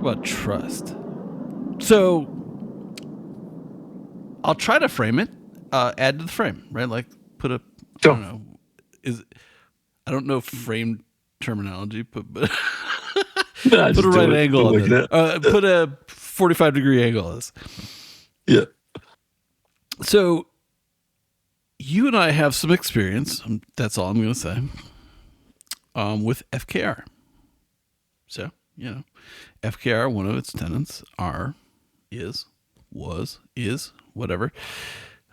about trust. So I'll try to frame it, add to the frame, right? Like put a, Sure. I don't know, I don't know frame terminology, but No, put just a do right it. angle We'll on work it. it out. Put a 45-degree angle on this. Yeah. So you and I have some experience. That's all I'm going to say. With FKR. So, FKR, one of its tenants is, whatever.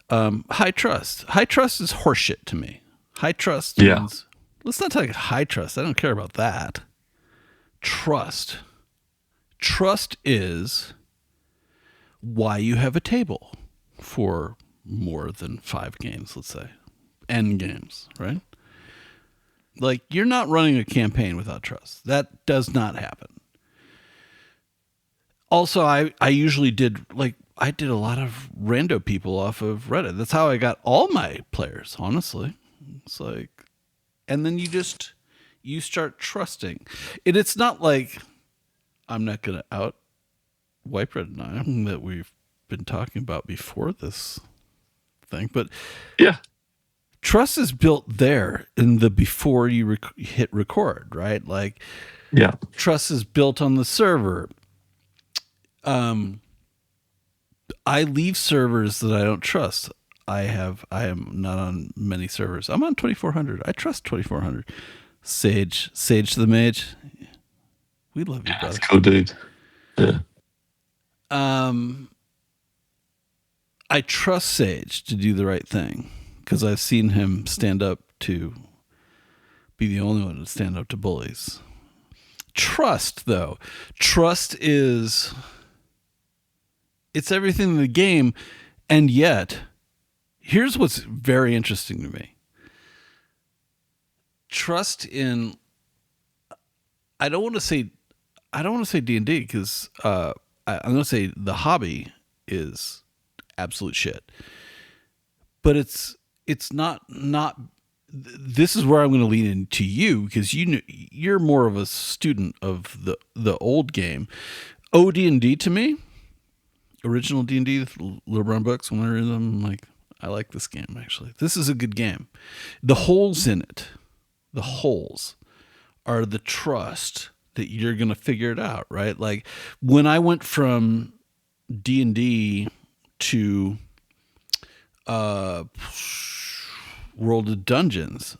High trust. High trust is horseshit to me. High trust means, let's not talk high trust. I don't care about that. Trust. Trust is why you have a table for more than 5 games, let's say. N games, right? Like, you're not running a campaign without trust. That does not happen. Also, I usually did, I did a lot of rando people off of Reddit. That's how I got all my players, honestly. It's like, and then you start trusting. And it's not like I'm not going to out Wightbred and I that we've been talking about before this thing, but yeah, trust is built there in the before you hit record, right? Like, yeah, trust is built on the server. I leave servers that I don't trust. I am not on many servers. I'm on 2400. I trust 2400. Sage the Mage. We love you, brother. that's cool, dude. Yeah. I trust Sage to do the right thing because I've seen him stand up to be the only one to stand up to bullies. Trust, though. Trust is, it's everything in the game, and yet, here's what's very interesting to me. Trust in, I don't want to say D&D because I'm going to say the hobby is absolute shit. But it's not. This is where I'm going to lean into you because you're more of a student of the old game. OD&D to me, original D&D, Little Brown Books. When I read them, I'm like, I like this game actually. This is a good game. The holes in it, the holes are the trust that you're going to figure it out, right? Like when I went from D&D to World of Dungeons,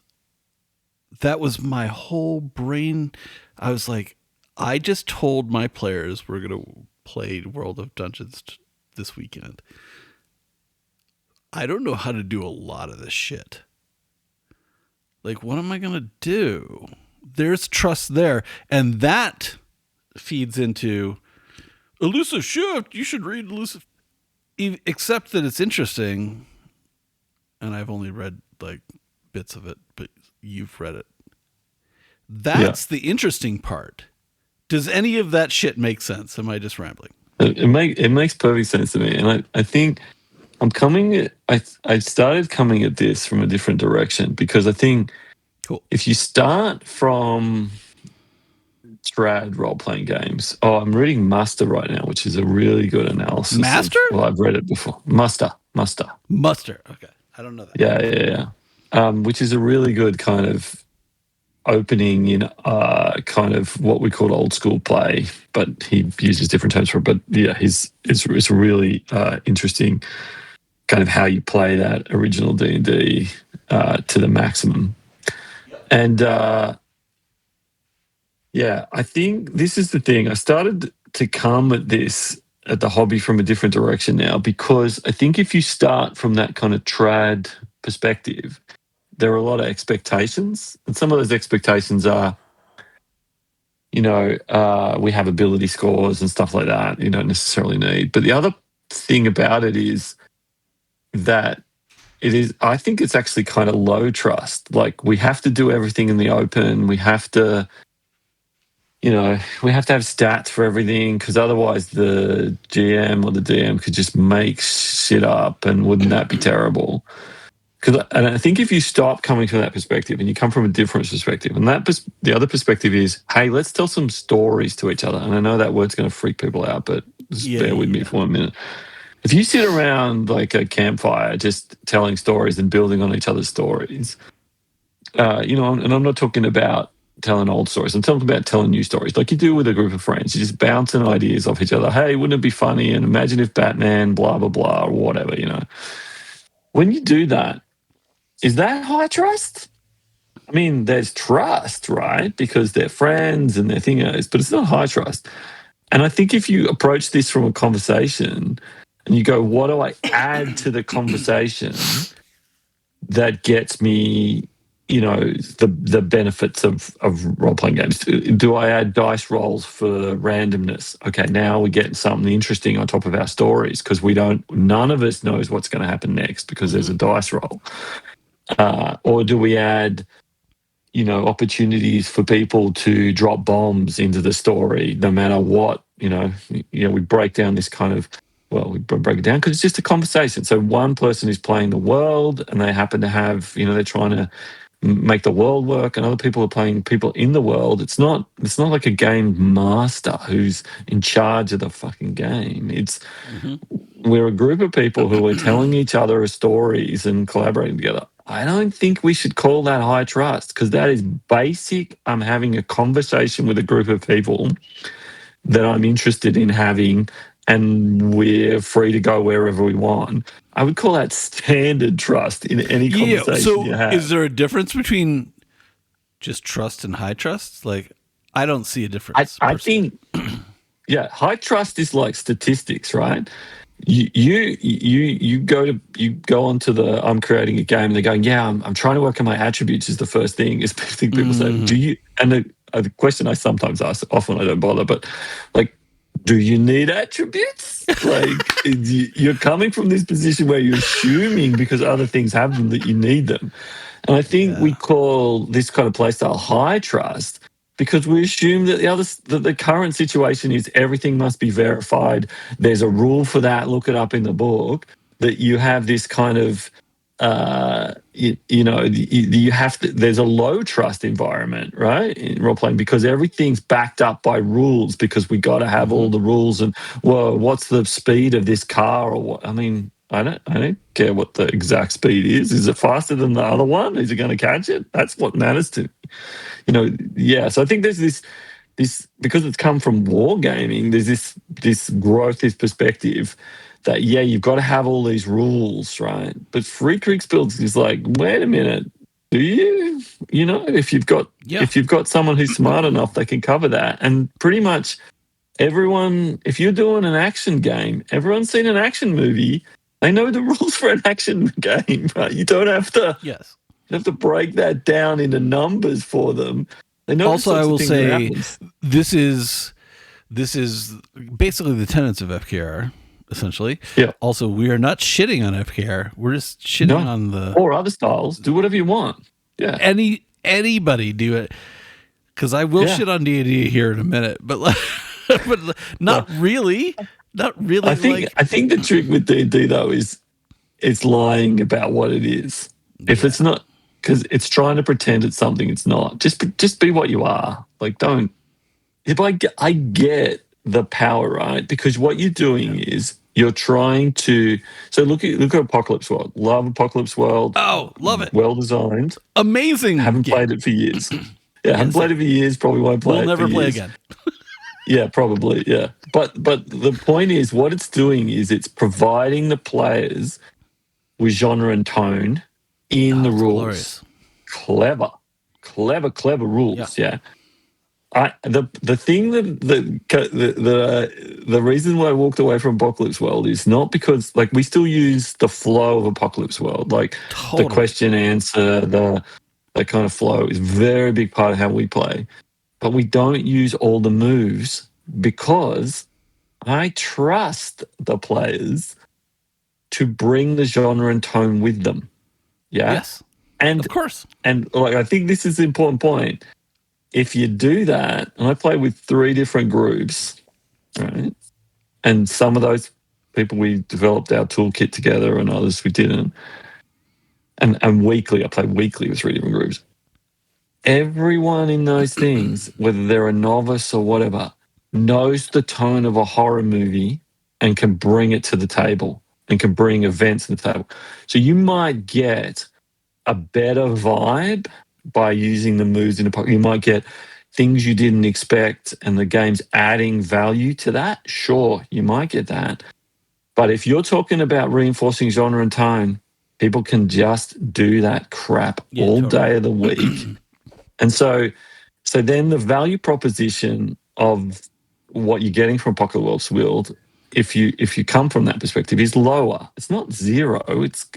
that was my whole brain. I was like, I just told my players we're going to play World of Dungeons this weekend. I don't know how to do a lot of this shit. Like, what am I going to do? There's trust there. And that feeds into Elusive Shift. You should read Elusive. Except that it's interesting. And I've only read like bits of it, but you've read it. That's the interesting part. Does any of that shit make sense? Am I just rambling? It makes perfect sense to me. And I think I started coming at this from a different direction because I think if you start from trad role-playing games, I'm reading Muster right now, which is a really good analysis. Master? Well, I've read it before. Muster. Okay. I don't know that. Yeah. Which is a really good kind of opening in kind of what we call old school play, but he uses different terms for it. But yeah, it's really interesting kind of how you play that original D&D to the maximum. And I think this is the thing. I started to come at the hobby from a different direction now because I think if you start from that kind of trad perspective, there are a lot of expectations. And some of those expectations are, we have ability scores and stuff like that you don't necessarily need. But the other thing about it is that I think it's actually kind of low trust. Like we have to do everything in the open. We have to have stats for everything because otherwise the GM or the DM could just make shit up, and wouldn't that be terrible? And I think if you stop coming from that perspective and you come from a different perspective, and the other perspective is, hey, let's tell some stories to each other. And I know that word's going to freak people out, but just bear with me for 1 minute. If you sit around like a campfire just telling stories and building on each other's stories, and I'm not talking about telling old stories. I'm talking about telling new stories like you do with a group of friends. You're just bouncing ideas off each other. Hey, wouldn't it be funny? And imagine if Batman, blah, blah, blah, or whatever, When you do that, is that high trust? I mean, there's trust, right? Because they're friends and they're thingos, but it's not high trust. And I think if you approach this from a conversation and you go, what do I add to the conversation that gets me, the benefits of role-playing games? Do I add dice rolls for randomness? Okay, now we're getting something interesting on top of our stories because none of us knows what's going to happen next because there's a dice roll. Or do we add, opportunities for people to drop bombs into the story, no matter what, we break down this kind of, we break it down because it's just a conversation. So one person is playing the world and they happen to have, they're trying to make the world work, and other people are playing people in the world. It's not like a game master who's in charge of the fucking game. It's we're a group of people who are telling each other stories and collaborating together. I don't think we should call that high trust because that is basic. I'm having a conversation with a group of people that I'm interested in having, and we're free to go wherever we want. I would call that standard trust in any conversation you have. Is there a difference between just trust and high trust? Like, I don't see a difference. I think, high trust is like statistics, right? You go onto the I'm creating a game and they're going, I'm trying to work on my attributes is the first thing. Is the thing people say, do you? And the question I sometimes ask, often I don't bother, but like, do you need attributes? Like, you're coming from this position where you're assuming because other things have them that you need them. And I think we call this kind of playstyle high trust because we assume that the current situation is everything must be verified. There's a rule for that. Look it up in the book. That you have this kind of, you have to. There's a low trust environment, right, in role playing because everything's backed up by rules because we got to have all the rules and what's the speed of this car or what? I mean, I don't care what the exact speed is. Is it faster than the other one? Is it going to catch it? That's what matters to me. So I think there's this because it's come from wargaming, there's this growth, this perspective that, you've got to have all these rules, right? But Free Creeks Builds is like, wait a minute, do you? If you've got someone who's smart enough, they can cover that. And pretty much everyone, if you're doing an action game, everyone's seen an action movie, they know the rules for an action game, right? You don't have to. Yes. You have to break that down into numbers for them. They know also, I will say this is basically the tenets of FKR, essentially. Yeah. Also, we are not shitting on FKR. We're just shitting on the or other styles. Do whatever you want. Yeah. Anybody do it because I will shit on D&D here in a minute, but not really. Not really. I think the trick with D&D though is it's lying about what it is. If it's not. Because it's trying to pretend it's something it's not. Just be what you are. Like, don't. If I get the power, right? Because what you're doing is you're trying to. So look at Apocalypse World. Love Apocalypse World. Oh, love it. Well designed. Amazing. Haven't played it for years. Haven't played it for years. Probably won't play it. We'll never play again. Yeah, probably. Yeah, but the point is, what it's doing is it's providing the players with genre and tone in the rules. Glorious. Clever rules. Yeah. The thing the reason why I walked away from Apocalypse World is not because like we still use the flow of Apocalypse World, like the question answer, that kind of flow is a very big part of how we play, but we don't use all the moves because I trust the players to bring the genre and tone with them. Yeah. Yes. And of course. And like I think this is the important point. If you do that, and I play with 3 different groups, right? And some of those people we developed our toolkit together and others we didn't. and weekly. I play weekly with 3 different groups. Everyone in those things, whether they're a novice or whatever, knows the tone of a horror movie and can bring it to the table and can bring events to the table. So you might get a better vibe by using the moves in a pocket. You might get things you didn't expect and the game's adding value to that. Sure, you might get that. But if you're talking about reinforcing genre and tone, people can just do that crap all day of the week. And so then the value proposition of what you're getting from Apocalypse World, if you come from that perspective, is lower. It's not zero.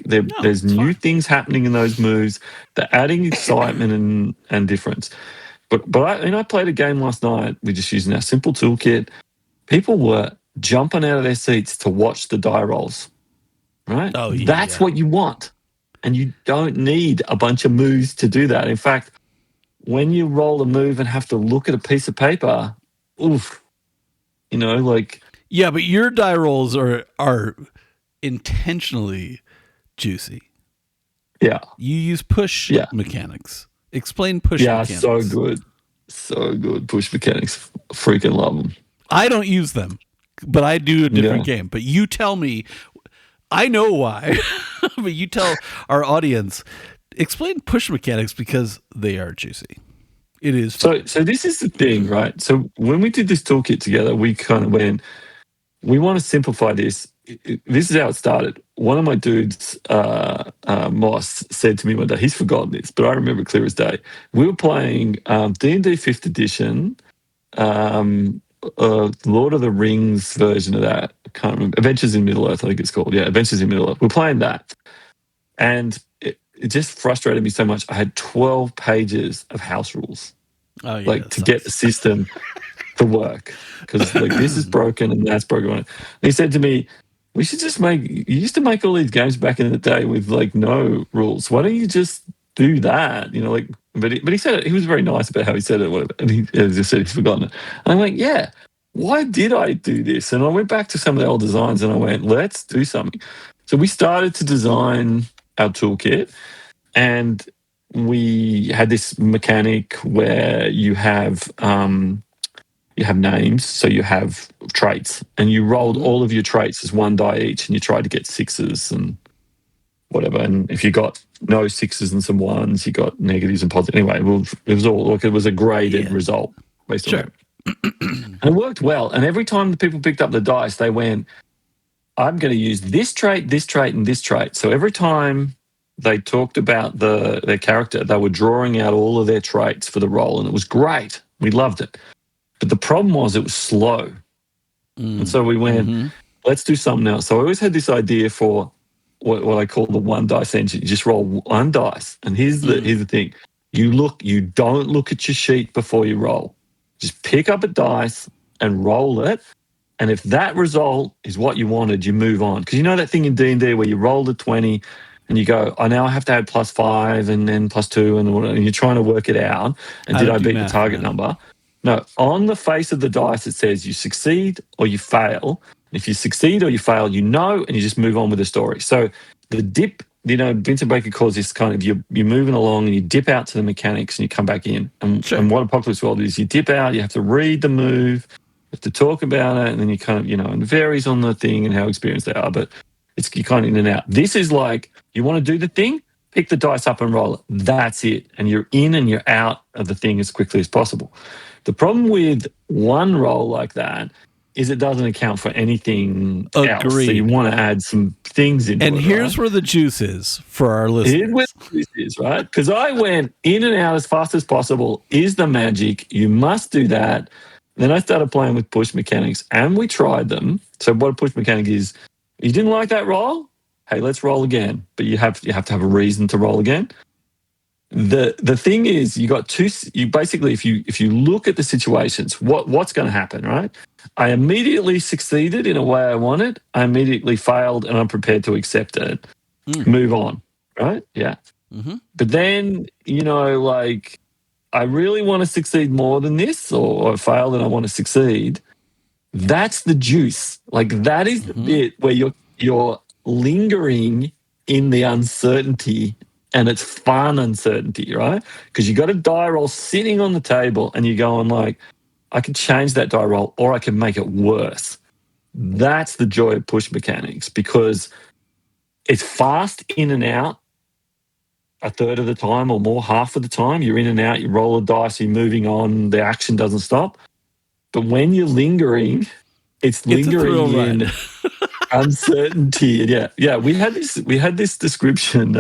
There's new things happening in those moves. They're adding excitement and difference. But I played a game last night. We're just using our simple toolkit. People were jumping out of their seats to watch the die rolls. Right? Oh, yeah. That's what you want. And you don't need a bunch of moves to do that. In fact, when you roll a move and have to look at a piece of paper, oof, Yeah, but your die rolls are intentionally juicy. Yeah. You use push mechanics. Explain push mechanics. Yeah, so good. So good. Push mechanics. Freaking love them. I don't use them, but I do a different game. But you tell me, I know why, but you tell our audience, explain push mechanics because they are juicy. It is fun. So this is the thing, right? So when we did this toolkit together, we kind of went, we want to simplify this. This is how it started. One of my dudes, Moss, said to me one day, he's forgotten this, but I remember it clear as day. We were playing D&D 5th edition, Lord of the Rings version of that. I can't remember. Adventures in Middle-earth, I think it's called. Yeah, Adventures in Middle-earth. We're playing that. And it just frustrated me so much. I had 12 pages of house rules. Oh, yeah, to get the system to work. Because this is broken and that's broken. And he said to me, we should just you used to make all these games back in the day with no rules. Why don't you just do that? But he said it, he was very nice about how he said it, whatever. And he just said he's forgotten it. And I went, yeah, why did I do this? And I went back to some of the old designs and I went, let's do something. So we started to design our toolkit, and we had this mechanic where you have names, so you have traits, and you rolled all of your traits as 1 die each, and you tried to get 6s and whatever. And if you got no 6s and some 1s, you got negatives and positives. Anyway, it was all it was a graded result based on that. And it worked well. And every time the people picked up the dice, they went, I'm going to use this trait, and this trait. So every time they talked about their character, they were drawing out all of their traits for the role, and it was great. We loved it. But the problem was it was slow. And so we went, let's do something else. So I always had this idea for what I call the 1 dice engine. You just roll 1 dice. And here's the thing. You don't look at your sheet before you roll. Just pick up a dice and roll it. And if that result is what you wanted, you move on. Because you know that thing in D&D where you roll a 20 and you go, now I have to add +5 and then +2 and you're trying to work it out. And did I beat the target number? No, on the face of the dice, it says you succeed or you fail. If you succeed or you fail, and you just move on with the story. So the dip, Vincent Baker calls this kind of you're moving along and you dip out to the mechanics and you come back in. And what Apocalypse World is, you dip out, you have to read the move, you have to talk about it, and then you kind of, and it varies on the thing and how experienced they are, but you're kind of in and out. This is like, you want to do the thing, pick the dice up and roll it. That's it. And you're in and you're out of the thing as quickly as possible. The problem with one roll like that is it doesn't account for anything else. So you want to add some things into it. And here's where the juice is for our listeners. Here's where the juice is, right? Because I went in and out as fast as possible is the magic. You must do that. Then I started playing with push mechanics, and we tried them. So what a push mechanic is, you didn't like that roll? Hey, let's roll again. But you have to have a reason to roll again. The thing is, you got two. You basically, if you look at the situations, what's going to happen, right? I immediately succeeded in a way I wanted. I immediately failed, and I'm prepared to accept it. Move on, right? Yeah. Mm-hmm. But then, I really want to succeed more than this, or I failed and I want to succeed. That's the juice. That is the bit where you're lingering in the uncertainty and it's fun uncertainty, right? Because you got a die roll sitting on the table and you're going like, I could change that die roll or I can make it worse. That's the joy of push mechanics, because it's fast in and out a third of the time or more, half of the time. You're in and out, you roll a dice, you're moving on, the action doesn't stop. But when you're lingering, it's lingering in uncertainty. Yeah. We had this description.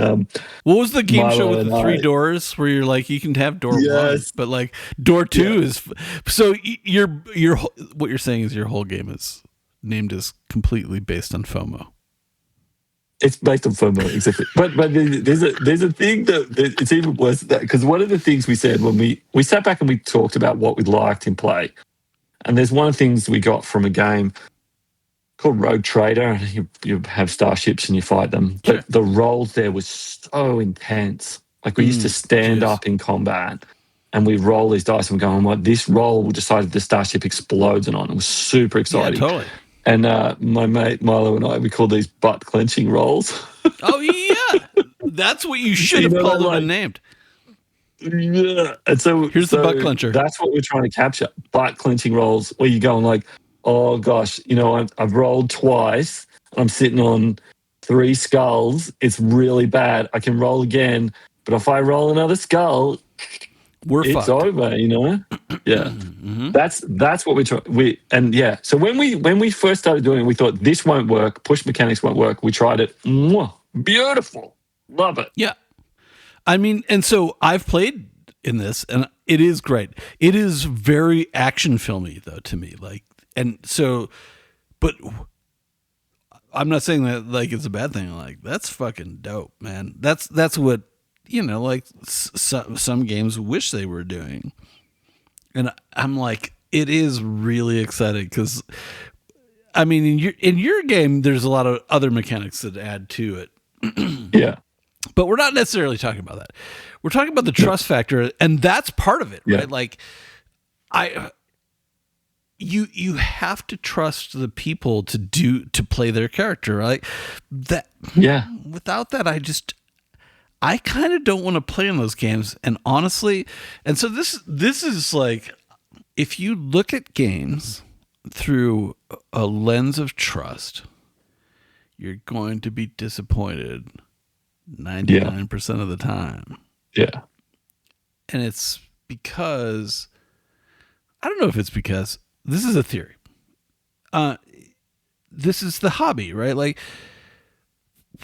What was the game Milo show with and the three I- doors where you're like, you can have door one, Yes. but like door two is so your what you're saying is your whole game is named as completely based on FOMO. It's based on FOMO, exactly. But there's a thing that it's even worse than that, because one of the things we said when we sat back and we talked about what we liked in play, and there's one of the things we got from a game called Rogue Trader, and you have starships and you fight them. But Sure. the rolls there was so intense. Like we used to stand up in combat and we roll these dice and we're going, like, this roll will decide if the starship explodes or not. It was super exciting. Yeah, totally. And my mate Milo and I, we call these butt clenching rolls. Oh yeah, that's what you should have called them and named. Yeah. And so Here's the butt clencher. That's what we're trying to capture. Butt clenching rolls where you're going like, oh gosh, I've rolled twice. I'm sitting on 3 skulls. It's really bad. I can roll again, but if I roll another skull, it's fucked. over. Yeah. Mm-hmm. That's what we're trying. So when we first started doing it, we thought this won't work. Push mechanics won't work. We tried it. Mwah, beautiful. Love it. Yeah. I mean, and so I've played in this and it is great. It is very action filmy though to me. Like, and so, but I'm not saying that like it's a bad thing. Like, that's fucking dope, man. That's what, like some games wish they were doing. And I'm like, it is really exciting because, I mean, in your game, there's a lot of other mechanics that add to it. Yeah. But we're not necessarily talking about that. We're talking about the trust factor, and that's part of it, right? Yeah. Like, you have to trust the people to play their character, right? Without that, I kind of don't want to play in those games. And honestly, and so this is like, if you look at games through a lens of trust, you're going to be disappointed 99% of the time. Yeah. And it's because, I don't know if it's because, this is a theory. This is the hobby, right? Like,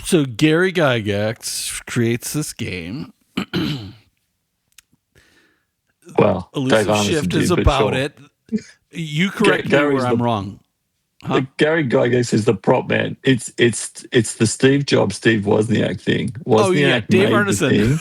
so Gary Gygax creates this game. Well, Elusive Shift is about it. You correct me where I'm wrong. Huh? Gary Gygax is the prop man. It's the Steve Jobs, Steve Wozniak thing. Wozniak Dave made Arneson. the thing.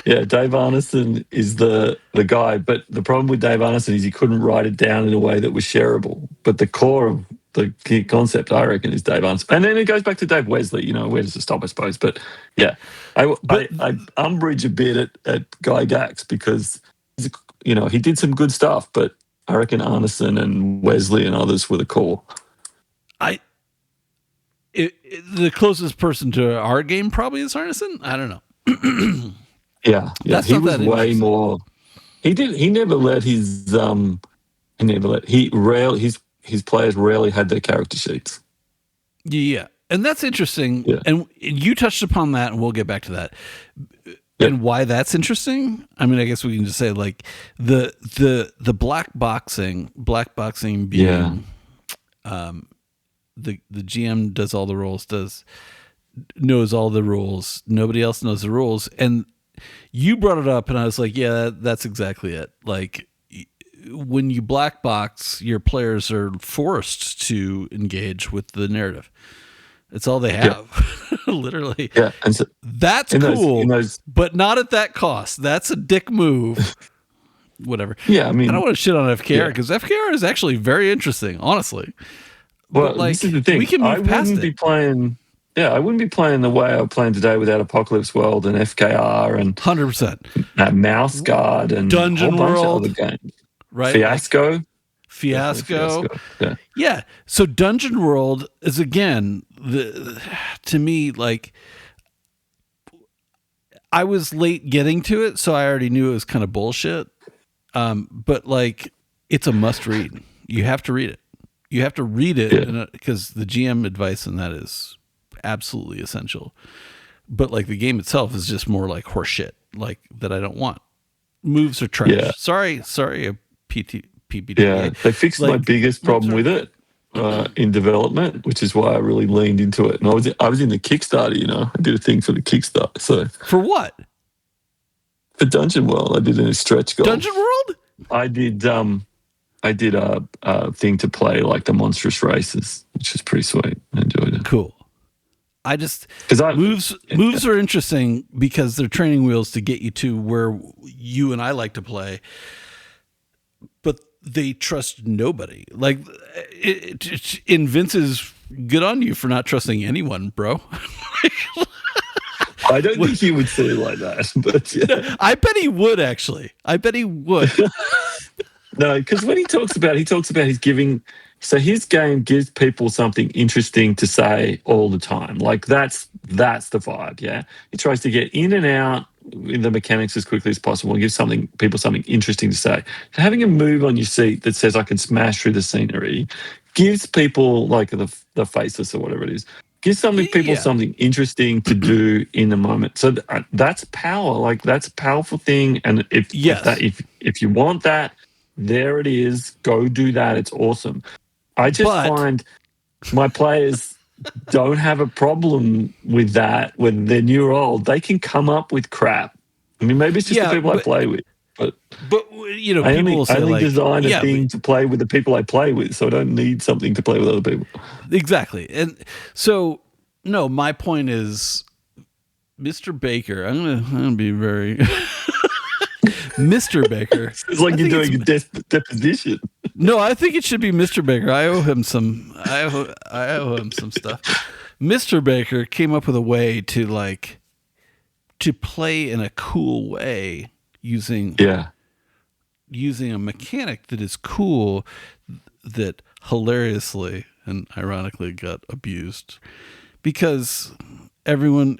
Yeah, Dave Arneson is the guy. But the problem with Dave Arneson is he couldn't write it down in a way that was shareable. But the core of the key concept, I reckon, is Dave Arneson. And then it goes back to Dave Wesley. Where does it stop, I suppose? But yeah, I umbrage a bit at Gygax because, he did some good stuff, but I reckon Arneson and Wesley and others were the core. The closest person to our game probably is Arneson. I don't know. Yeah. He was way more. He never let his his players rarely had their character sheets. Yeah, and that's interesting. Yeah. And you touched upon that, and we'll get back to that. And why that's interesting. I mean, I guess we can just say like the black boxing being, the GM does all the roles, knows all the rules. Nobody else knows the rules. And you brought it up, and I was like, yeah, that's exactly it. Like, when you black box, your players are forced to engage with the narrative. It's all they have, literally. Yeah, and so that's cool, but not at that cost. That's a dick move. Whatever. Yeah, I mean, I don't want to shit on FKR because FKR is actually very interesting, honestly. Well, but like, this is the thing. We can move past it. I wouldn't be playing the way I playing today without Apocalypse World and FKR and 100% Mouse Guard and Dungeon a whole bunch World, of other games. Right? Fiasco. Yeah. So Dungeon World is, again, to me, like, I was late getting to it, so I already knew it was kind of bullshit. But like, it's a must read. You have to read it. You have to read it because the GM advice in that is absolutely essential. But like the game itself is just more like horse shit, like that I don't want. Moves are trash. Yeah. Sorry, PBTA. Yeah, they fixed my biggest problem with it in development, which is why I really leaned into it. And I was in the Kickstarter, you know. I did a thing for the Kickstarter. So for what? For Dungeon World, I did a stretch goal. Dungeon World? I did a thing to play like the monstrous races, which was pretty sweet. I enjoyed it. Cool. I just moves are interesting because they're training wheels to get you to where you and I like to play, but they trust nobody. Like in Vince's, good on you for not trusting anyone, bro. I don't think he would say it like that, but yeah. I bet he would actually. I bet he would. No, because when he talks about he's giving. So his game gives people something interesting to say all the time. Like that's the vibe, yeah? He tries to get in and out in the mechanics as quickly as possible and give people something interesting to say. So having a move on your seat that says I can smash through the scenery gives people like the faceless or whatever it is. Gives people something interesting to do in the moment. So that's power. Like that's a powerful thing. And if you want that, there it is. Go do that. It's awesome. I just find my players don't have a problem with that when they're new or old. They can come up with crap. I mean, maybe it's just the people I play with. But you know, people will say I only design a thing to play with the people I play with, so I don't need something to play with other people. Exactly. And so, no, my point is, Mr. Baker, I'm gonna be very... Mr. Baker. It's like you're doing a deposition. No, I think it should be Mr. Baker. I owe him some. I owe him some stuff. Mr. Baker came up with a way to play in a cool way using a mechanic that is cool, that hilariously and ironically got abused because everyone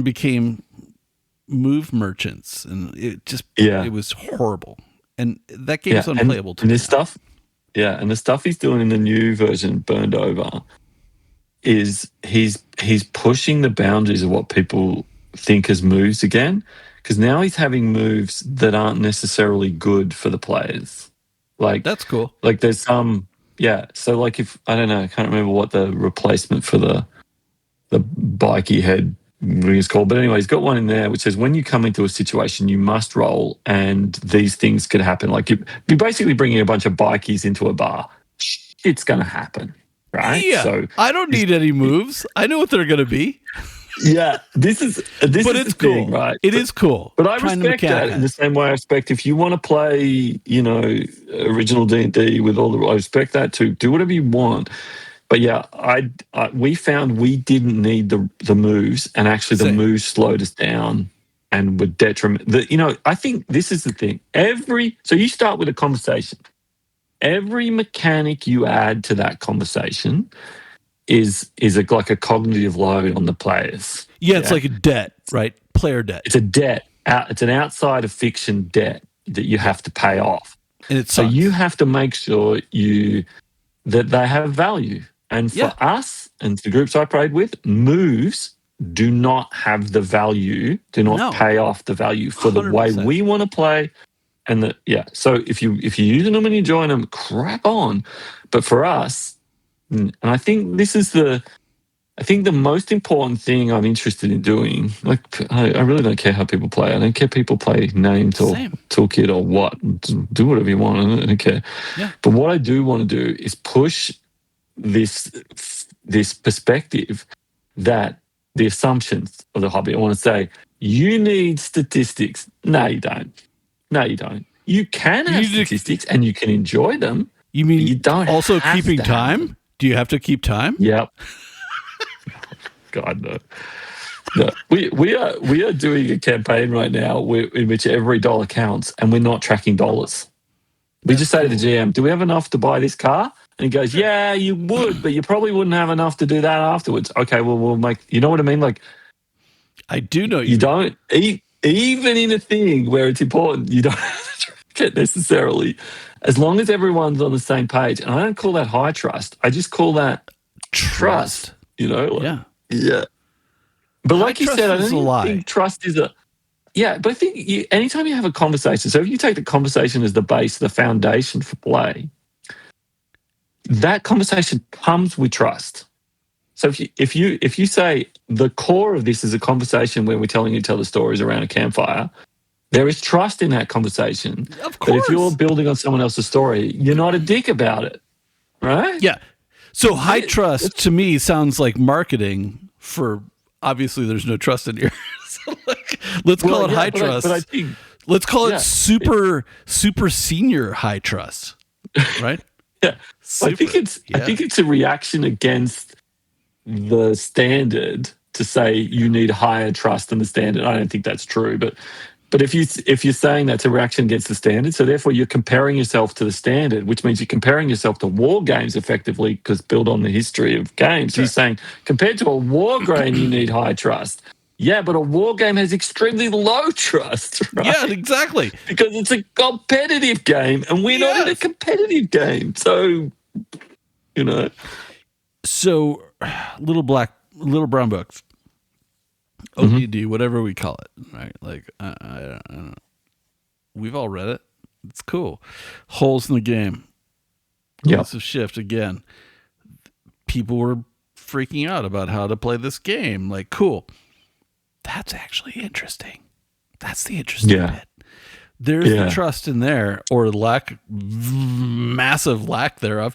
became move merchants, and it was horrible, and that game's unplayable to me. And the stuff he's doing in the new version, Burned Over, is he's pushing the boundaries of what people think as moves again, because now he's having moves that aren't necessarily good for the players. Like that's cool. Like there's some so like if I don't know, I can't remember what the replacement for the bikey head is called, but anyway, he's got one in there which says when you come into a situation you must roll and these things could happen. Like you're basically bringing a bunch of bikies into a bar, it's gonna happen, right? So I don't need any moves. I know what they're gonna be. Yeah, this is it's cool, thing, right? It is cool, but I respect that in the same way I respect if you want to play, you know, original D&D with all the. I respect that too. Do whatever you want. But yeah, we found we didn't need the moves, and actually the moves slowed us down and were detriment. You know, I think this is the thing. So you start with a conversation. Every mechanic you add to that conversation is like a cognitive load on the players. Yeah, it's like a debt, right? Player debt. It's a debt. It's an outside of fiction debt that you have to pay off. And so you have to make sure that they have value. And for us and the groups I played with, moves do not have the value, do not pay off the value for 100%. The way we want to play. And so if you're using them and you're enjoying them, crack on. But for us, and I think this is the most important thing I'm interested in doing. Like I really don't care how people play. I don't care if people play names or toolkit or what. Do whatever you want. I don't care. Yeah. But what I do want to do is push this perspective that the assumptions of the hobby. I want to say you need statistics. No, you don't. You can have statistics and you can enjoy them. You mean you don't also keeping time? Do you have to keep time? Yep. God no. No, we are doing a campaign right now in which every dollar counts, and we're not tracking dollars. We just say to the GM, "Do we have enough to buy this car?" And he goes, "Yeah, you would, but you probably wouldn't have enough to do that afterwards." Okay, well, we'll make. You know what I mean? Like, I do know You don't, even in a thing where it's important, you don't get necessarily, as long as everyone's on the same page. And I don't call that high trust. I just call that trust, Yeah. yeah. But High like you trust said, I is don't a even lie. think trust is but I think anytime you have a conversation, so if you take the conversation as the base, the foundation for play, that conversation comes with trust. So if you say the core of this is a conversation where we're telling each other stories around a campfire, there is trust in that conversation. Of But if you're course. building on someone else's story, you're not a dick about it, right? Yeah. So high That's trust to me sounds like marketing for obviously there's no trust in here. So let's call it high trust. But I think let's call it super senior high trust. Right? yeah, Super. I think it's a reaction against the standard to say you need higher trust than the standard. I don't think that's true, but if you're saying that's a reaction against the standard, so therefore you're comparing yourself to the standard, which means you're comparing yourself to war games effectively, because built on the history of games. Sure. You're saying compared to a war game, you need high trust. Yeah, but a war game has extremely low trust, right? Yeah, exactly. Because it's a competitive game, and we're not in a competitive game. So, So, little brown books, ODD, whatever we call it, right? Like, I don't know. We've all read it. It's cool. Holes in the game. Lots of shift again. People were freaking out about how to play this game. Like, cool. That's actually interesting. That's the interesting bit. There's the trust in there, or massive lack thereof.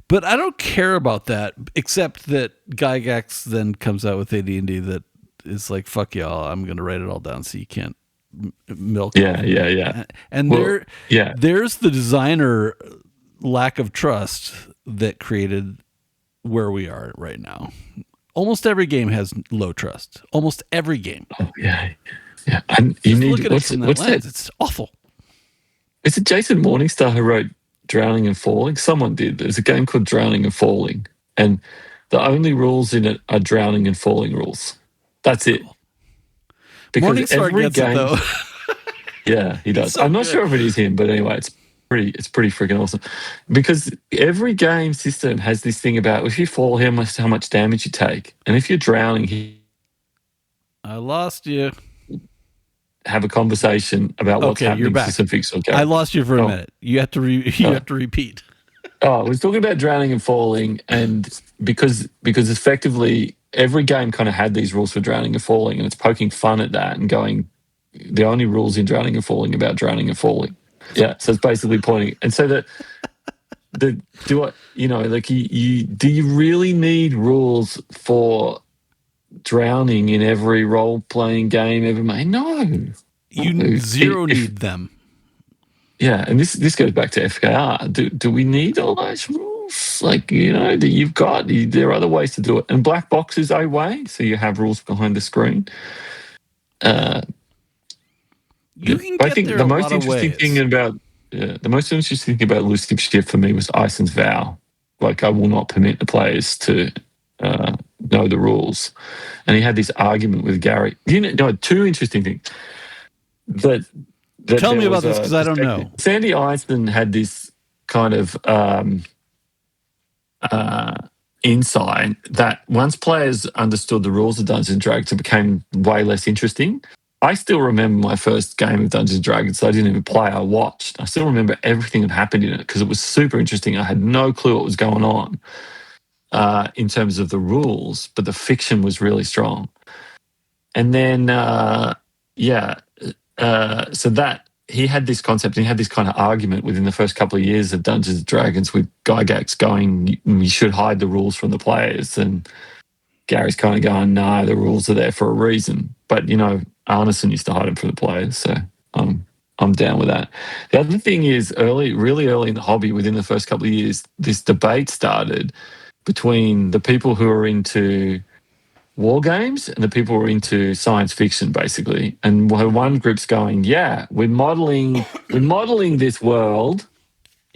But I don't care about that, except that Gygax then comes out with AD&D that is like, fuck y'all, I'm going to write it all down so you can't milk it. Yeah. And there's the designer lack of trust that created where we are right now. Almost every game has low trust. Almost every game. Oh, yeah. And you just need, look at it from that lens. It's awful. Is it Jason Morningstar who wrote Drowning and Falling? Someone did. There's a game called Drowning and Falling, and the only rules in it are drowning and falling rules. That's it. Because Morningstar gets it, though. Yeah, he does. I'm not sure if it is him, but anyway, it's pretty freaking awesome. Because every game system has this thing about if you fall, how much damage you take, and if you're drowning, I lost you. Have a conversation about what's happening to some fix. Okay, I lost you for a minute. You have to have to repeat. I was talking about drowning and falling, and because effectively every game kind of had these rules for drowning and falling, and it's poking fun at that and going, the only rules in drowning and falling about drowning and falling. Yeah, so it's basically pointing, and so that do you really need rules for drowning in every role-playing game ever made? No. You need them. Yeah, and this goes back to FKR. Do we need all those rules? Like, that you've got, there are other ways to do it. And black box is a way, so you have rules behind the screen. You can get there a lot of ways. The most interesting thing about Elusive Shift for me was Ison's vow. Like, I will not permit the players to know the rules. And he had this argument with Gary. Two interesting things. Tell me about this, because I don't know. Sandy Ison had this kind of insight that once players understood the rules of Dungeons and Dragons, it became way less interesting. I still remember my first game of Dungeons and Dragons, so I didn't even play, I watched. I still remember everything that happened in it because it was super interesting. I had no clue what was going on in terms of the rules, but the fiction was really strong. And then, so that he had this concept and he had this kind of argument within the first couple of years of Dungeons and Dragons with Gygax going, you should hide the rules from the players. And Gary's kind of going, no, the rules are there for a reason. But, Arneson used to hide them from the players. So I'm down with that. The other thing is really early in the hobby, within the first couple of years, this debate started between the people who are into war games and the people who are into science fiction, basically. And one group's going, yeah, we're modeling this world,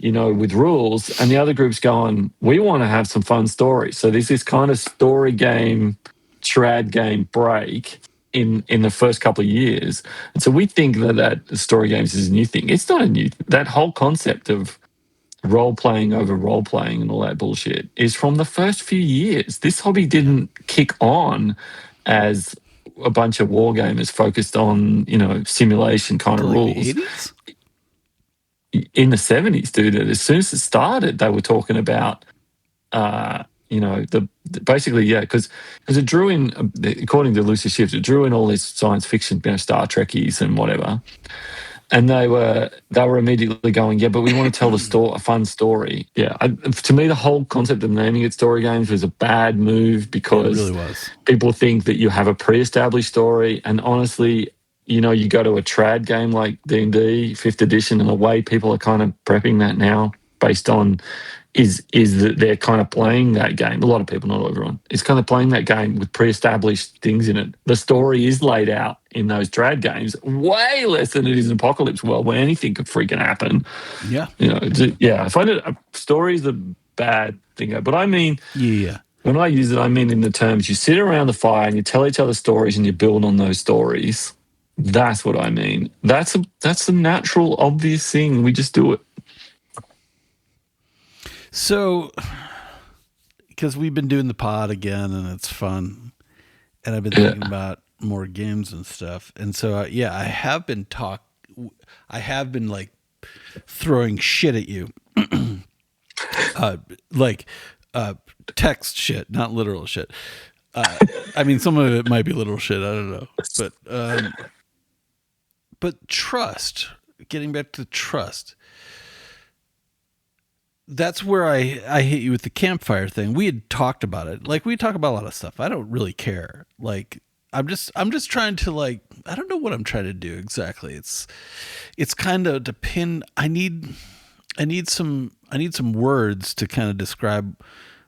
with rules. And the other group's going, we want to have some fun stories. So there's this kind of story game, trad game break in the first couple of years. And so we think that story games is a new thing. It's not a new that whole concept of role playing over role playing and all that bullshit is from the first few years. This hobby didn't kick on as a bunch of war gamers focused on, simulation kind of Like the rules. 80s? In the 70s, dude. As soon as it started, they were talking about basically, yeah, because it drew in, according to Lucy Shift, it drew in all this science fiction, Star Trekkies and whatever, and they were immediately going, yeah, but we want to tell a fun story. Yeah, to me, the whole concept of naming it story games was a bad move because it really was. People think that you have a pre-established story, and honestly, you go to a trad game like D&D 5th edition, and the way people are kind of prepping that now based on is that they're kind of playing that game. A lot of people, not everyone, is kind of playing that game with pre-established things in it. The story is laid out in those trad games way less than it is in Apocalypse World, where anything could freaking happen. Yeah. I find it a story is a bad thing. But I mean, yeah. When I use it, I mean in the terms you sit around the fire and you tell each other stories and you build on those stories. That's what I mean. That's a natural, obvious thing. We just do it. So, because we've been doing the pod again and it's fun, and I've been thinking about more games and stuff, and so I have been like throwing shit at you, text shit, not literal shit. I mean, some of it might be literal shit. I don't know, but trust. Getting back to trust. That's where I hit you with the campfire thing. We had talked about it. Like, we talk about a lot of stuff. I don't really care. Like, I'm just trying to, like, I don't know what I'm trying to do exactly. It's kind of to pin. I need some words to kind of describe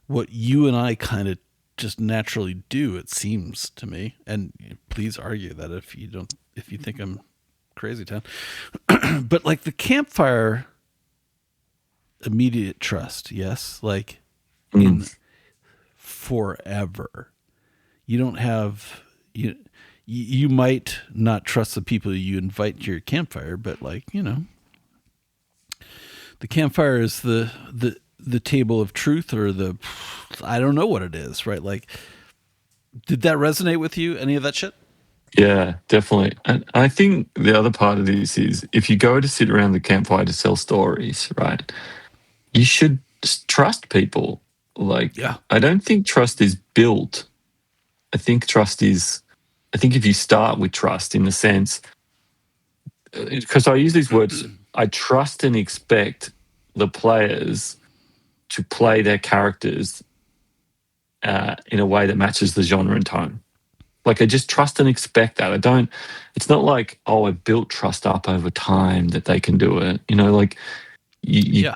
what you and I kind of just naturally do. It seems to me. And please argue that if you think I'm crazy town. But like the campfire. Immediate trust, yes, like in forever. You don't have you might not trust the people you invite to your campfire, but like, the campfire is the table of truth, or I don't know what it is, right? Like, did that resonate with you? Any of that shit? Yeah, definitely. And I think the other part of this is if you go to sit around the campfire to sell stories, right? You should trust people. Like, I don't think trust is built. I think if you start with trust in the sense, because I use these words, I trust and expect the players to play their characters in a way that matches the genre and tone. Like, I just trust and expect that. It's not like, I built trust up over time that they can do it. Like, you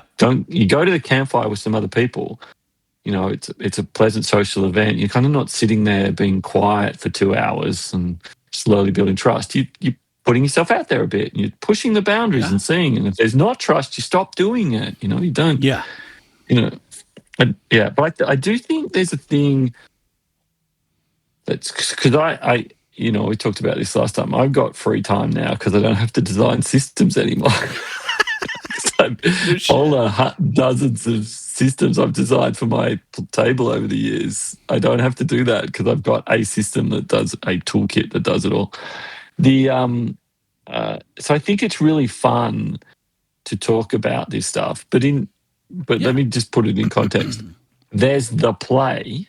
go to the campfire with some other people, it's a pleasant social event. You're kind of not sitting there being quiet for 2 hours and slowly building trust. You're putting yourself out there a bit. You're pushing the boundaries and seeing. And if there's not trust, you stop doing it. You don't. Yeah. But I do think there's a thing that's because I we talked about this last time. I've got free time now because I don't have to design systems anymore. All the dozens of systems I've designed for my table over the years, I don't have to do that because I've got a system that does a toolkit that does it all. So I think it's really fun to talk about this stuff, but let me just put it in context. There's the play,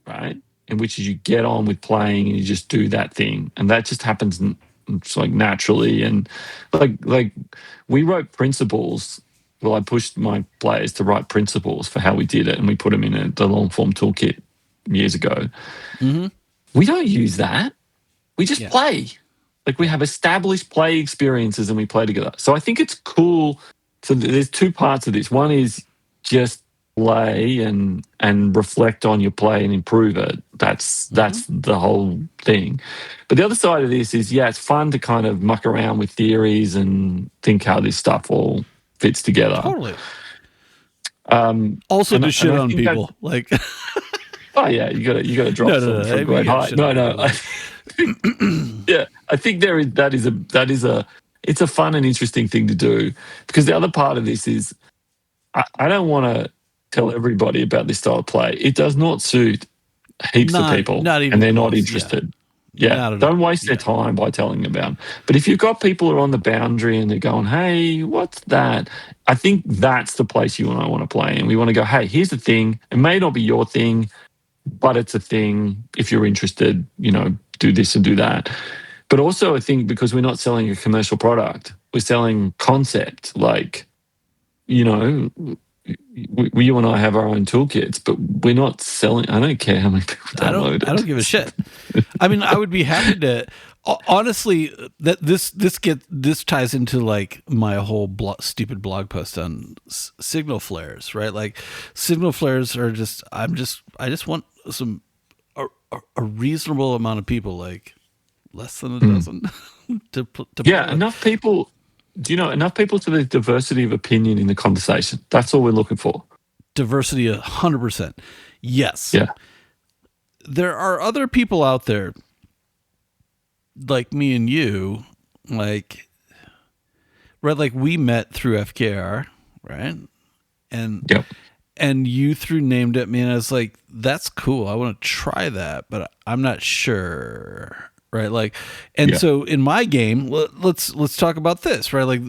right, in which you get on with playing and you just do that thing, and that just happens. It's like naturally, and like we wrote principles. Well, I pushed my players to write principles for how we did it, and we put them in the long form toolkit years ago. Mm-hmm. We don't use that. We just play. Like, we have established play experiences and we play together. So I think it's cool. So there's two parts of this. One is just play and reflect on your play and improve it. That's the whole thing. But the other side of this is, it's fun to kind of muck around with theories and think how this stuff all fits together. Totally. Also to shit on people. Like, oh yeah, you got to drop some from great height. No. I think it's a fun and interesting thing to do, because the other part of this is I don't want to tell everybody about this style of play. It does not suit heaps of people, not even and they're not close, interested. yeah. Yeah, Not at don't all. waste their time by telling them about 'em. But if you've got people who are on the boundary and they're going, "Hey, what's that?" I think that's the place you and I want to play, and we want to go, "Hey, here's the thing. It may not be your thing, but it's a thing. If you're interested, do this and do that." But also, I think because we're not selling a commercial product, we're selling concept. Like, you and I have our own toolkits, but we're not selling. I don't care how many people download it. I don't give a shit. I mean, I would be happy to. Honestly, that this ties into like my whole stupid blog post on signal flares, right? Like, signal flares are just. I just want a reasonable amount of people, like less than a dozen, to play with. Enough people. Do you know enough people to the diversity of opinion in the conversation? That's all we're looking for. Diversity, 100%. Yes. Yeah. There are other people out there like me and you, like, right? Like, we met through FKR, right? And Yep. and you named at me, and I was like, that's cool. I want to try that, but I'm not sure. Right. Like, and so in my game, let's talk about this, right? Like,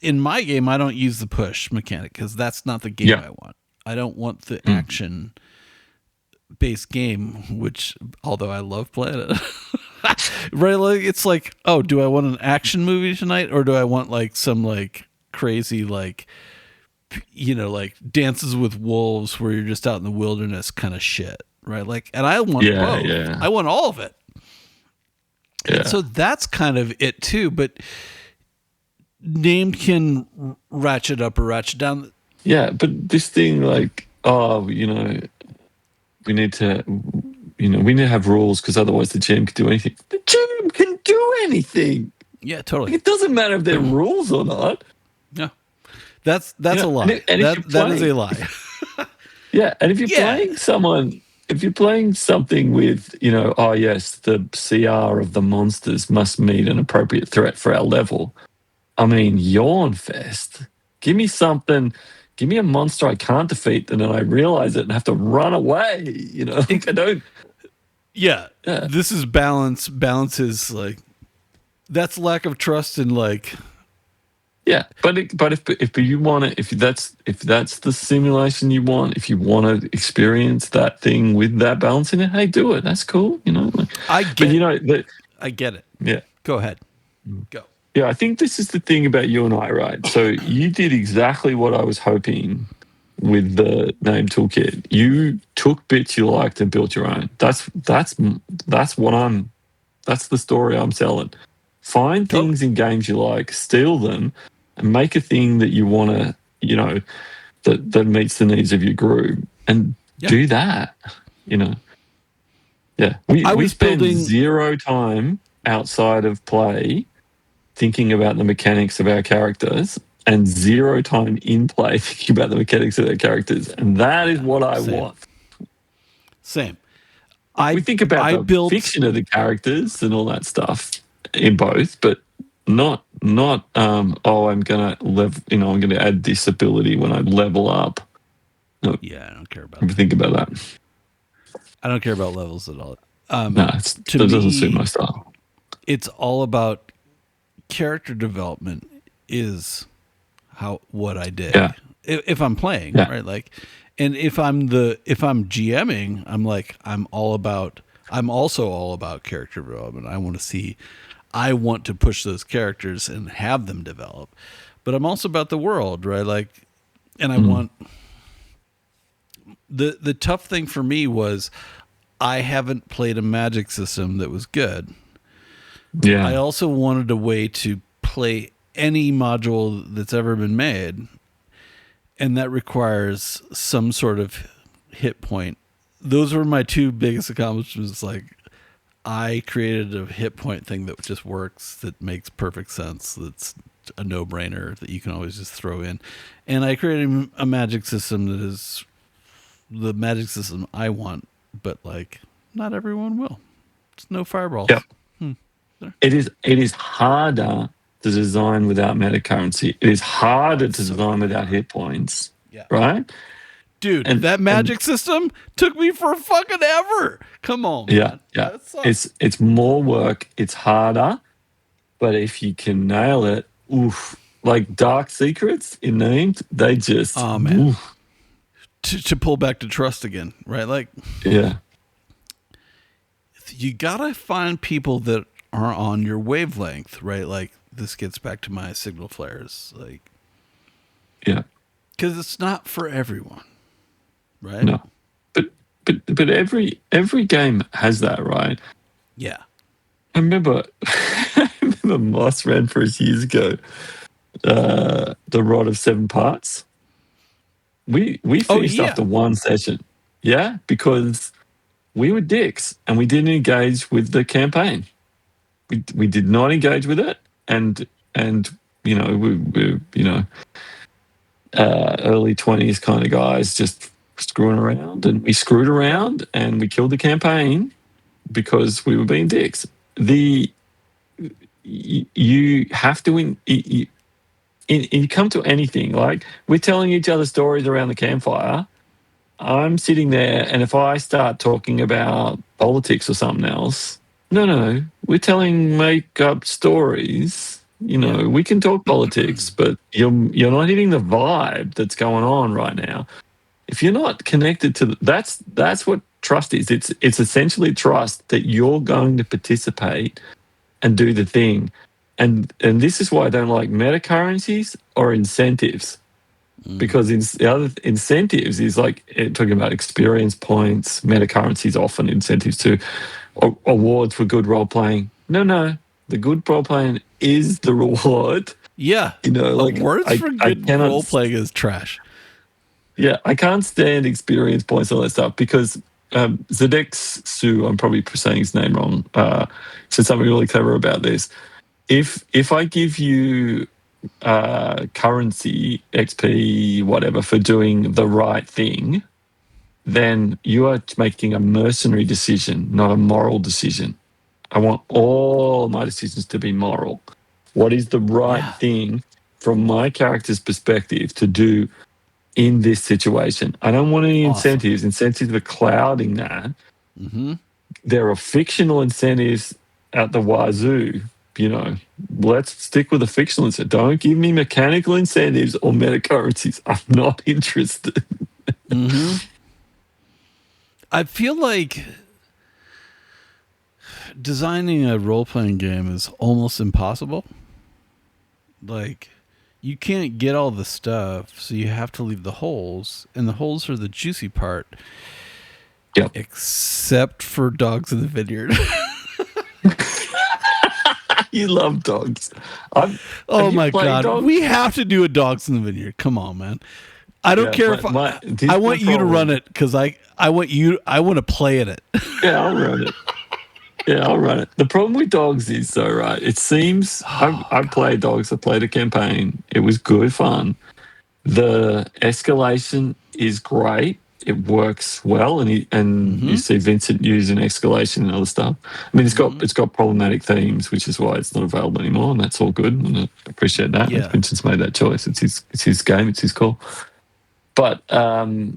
in my game, I don't use the push mechanic because that's not the game I want. I don't want the action based game, which, although I love playing it, right? Like, it's like, oh, do I want an action movie tonight, or do I want like some like crazy, like, like Dances with Wolves where you're just out in the wilderness kind of shit, right? Like, and I want both. Yeah. I want all of it. Yeah. So that's kind of it too, but named can ratchet up or ratchet down. Yeah, but this thing, like, we need to, have rules because otherwise the GM can do anything. The GM can do anything. Yeah, totally. Like, it doesn't matter if there are rules or not. Yeah, that's a lie. That is a lie. Yeah, and if you're playing something with, oh yes, the CR of the monsters must meet an appropriate threat for our level. I mean, yawn fest. Give me something. Give me a monster I can't defeat, and then I realize it and have to run away. I don't. Yeah, this is balance. Balance is like, that's lack of trust in, like. Yeah, but if you want it, if that's the simulation you want, if you want to experience that thing with that balance in it, hey, do it. That's cool. I get it. Yeah, go ahead. Go. Yeah, I think this is the thing about you and I, right? So you did exactly what I was hoping with the name toolkit. You took bits you liked and built your own. That's the story I'm selling. Find things in games you like, steal them, and make a thing that you want to, that meets the needs of your group, and do that. Yeah, we spend zero time outside of play thinking about the mechanics of our characters, and zero time in play thinking about the mechanics of our characters, and that is what I want. Same. We think about the fiction of the characters and all that stuff in both, but not. I'm gonna I'm gonna add this ability when I level up. No, yeah, I don't care about. Think about that. I don't care about levels at all. No, it doesn't suit my style. It's all about character development. Is what I did. Yeah. If I'm playing, right? Like, and if I'm GMing, I'm also all about character development. I want to push those characters and have them develop, but I'm also about the world, right? Like, and I want the tough thing for me was I haven't played a magic system that was good. Yeah. I also wanted a way to play any module that's ever been made, and that requires some sort of hit point. Those were my two biggest accomplishments. Like, I created a hit point thing that just works, that makes perfect sense, that's a no-brainer, that you can always just throw in. And I created a magic system that is the magic system I want, but like, not everyone will. It's no fireballs. Yep. It is harder to design without meta currency. It is harder to design without hit points. Yeah. Right? Dude, that magic system took me for fucking ever. Come on, man. Yeah. It's more work. It's harder. But if you can nail it, oof. Like Dark Secrets in Named, they just... Oh, man. Oof. To pull back to trust again, right? Like, yeah. You gotta find people that are on your wavelength, right? Like, this gets back to my signal flares. Like, yeah. Because it's not for everyone, right? No. But every game has that, right? Yeah. I remember Moss ran for us years ago. The Rod of 7 Parts. We finished after one session. Yeah, because we were dicks and we didn't engage with the campaign. We did not engage with it, and we early 20s kind of guys just screwing around, and we screwed around and we killed the campaign because we were being dicks. You have to you come to anything, like we're telling each other stories around the campfire. I'm sitting there, and if I start talking about politics or something else, no, we're telling make-up stories. We can talk politics, but you're not hitting the vibe that's going on right now. If you're not connected to that's what trust is. It's essentially trust that you're going to participate and do the thing. And this is why I don't like meta currencies or incentives. Because the other incentives is like talking about experience points. Meta currencies often incentives to awards for good role playing. No, the good role playing is the reward. Yeah, awards for good role playing is trash. Yeah, I can't stand experience points and all that stuff because Zadex Su, I'm probably saying his name wrong, said something really clever about this. If I give you currency, XP, whatever, for doing the right thing, then you are making a mercenary decision, not a moral decision. I want all my decisions to be moral. What is the right thing from my character's perspective to do in this situation? I don't want any incentives. Incentives are clouding that. Mm-hmm. There are fictional incentives at the wazoo. Let's stick with the fictional incentive. Don't give me mechanical incentives or meta currencies. I'm not interested. Mm-hmm. I feel like designing a role-playing game is almost impossible. Like, you can't get all the stuff, so you have to leave the holes, and the holes are the juicy part. Yep. Except for Dogs in the Vineyard. You love dogs. Oh my God. Dogs? We have to do a Dogs in the Vineyard. Come on, man. I don't care if I want you to run it because I want to play in it. Yeah, I'll run it. The problem with dogs is though, right? It seems I've played dogs. I played a campaign. It was good fun. The escalation is great. It works well, and you see Vincent using escalation and other stuff. I mean, it's got problematic themes, which is why it's not available anymore, and that's all good. And I appreciate that. Yeah. Vincent's made that choice. It's his game. It's his call. But the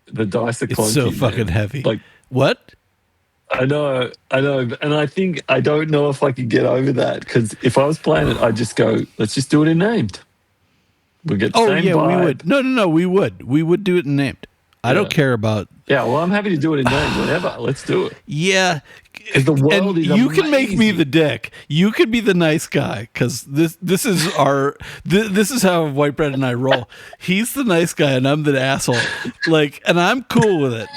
dice are clunky. It's so fucking heavy. Like what? I know, and I think I don't know if I could get over that because if I was playing it, I'd just go, let's just do it in named. We'll get the same vibe. We would. No, we would. We would do it in named. I don't care about. Yeah, well, I'm happy to do it in named. Whatever, let's do it. Yeah, the world is you amazing. Can make me the dick. You could be the nice guy because this is our this is how Wightbred and I roll. He's the nice guy and I'm the asshole. And I'm cool with it.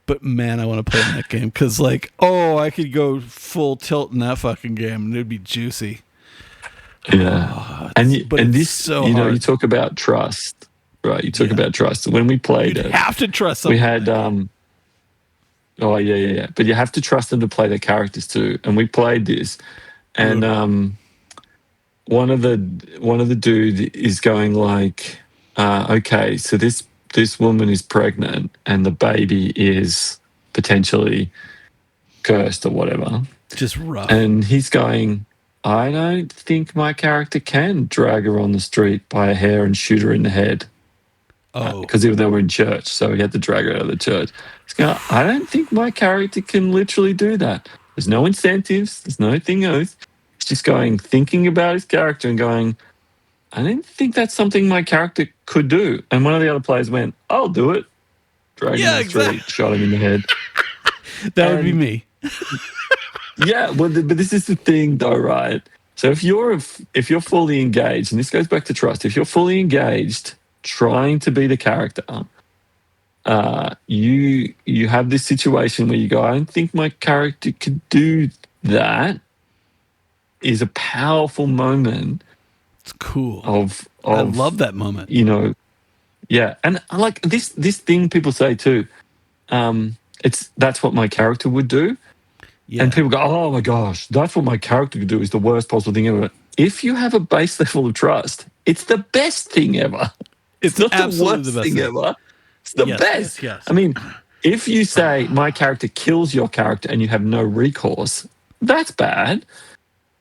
But man, I want to play in that game because I could go full tilt in that fucking game and it'd be juicy. Yeah, this so hard. You talk about trust, right? You talk about trust. When we played you have to trust them. We had but you have to trust them to play their characters too. And we played this, and one of the dude is going okay, so this woman is pregnant and the baby is potentially cursed or whatever. Just rough. And he's going, I don't think my character can drag her on the street by a hair and shoot her in the head. Oh. Because they were in church, so he had to drag her out of the church. He's going, I don't think my character can literally do that. There's no incentives. There's no thing else. He's just going, thinking about his character and going, I didn't think that's something my character could do. And one of the other players went, I'll do it. Dragged him on the street, shot him in the head. That would be me. Yeah, well, but this is the thing, though, right? So if you're fully engaged, and this goes back to trust, if you're fully engaged, trying to be the character, you have this situation where you go, I don't think my character could do that. Is a powerful moment. It's cool. Of I love that moment. You know, yeah, and I like this thing people say too. That's what my character would do. Yeah. And people go, oh my gosh, that's what my character could do is the worst possible thing ever. If you have a base level of trust, it's the best thing ever. It's not the worst thing ever. It's the best. Yes. I mean, if you say my character kills your character and you have no recourse, that's bad.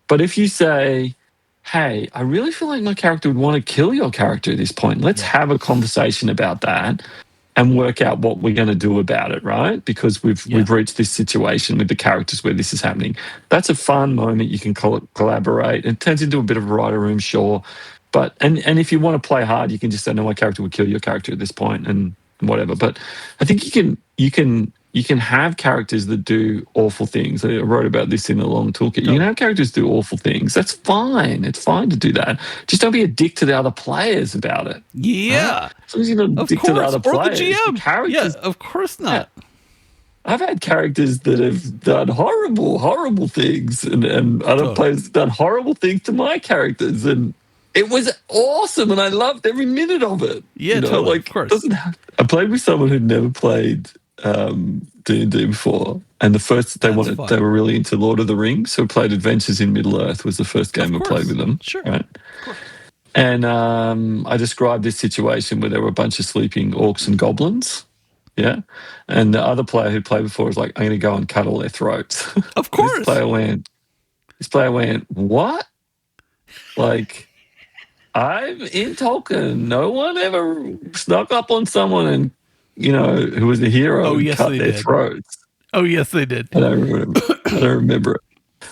But if you say, hey, I really feel like my character would want to kill your character at this point, let's have a conversation about that and work out what we're going to do about it, right? Because we've reached this situation with the characters where this is happening. That's a fun moment. You can collaborate. It turns into a bit of a writer room, sure. But and if you want to play hard, you can just say, no, my character would kill your character at this point and whatever. But I think you can have characters that do awful things. I wrote about this in a long toolkit. You can have characters do awful things. That's fine. It's fine to do that. Just don't be a dick to the other players about it. Yeah. Right? As long as you're not a dick to the other players. Or the GM. Characters, yeah, of course not. Yeah. I've had characters that have done horrible things, and other players have done horrible things to my characters, and it was awesome, and I loved every minute of it. Yeah, totally. Of course. I played with someone who'd never played D&D before, and they were really into Lord of the Rings, so we played Adventures in Middle-earth was the first game I played with them. Sure. Right? And I described this situation where there were a bunch of sleeping orcs and goblins. Yeah. And the other player who played before was like, I'm going to go and cut all their throats. Of course. This player went, what? Like, I'm in Tolkien. No one ever snuck up on someone and, who was a hero and cut their throats. Oh, yes, they did. I don't remember it.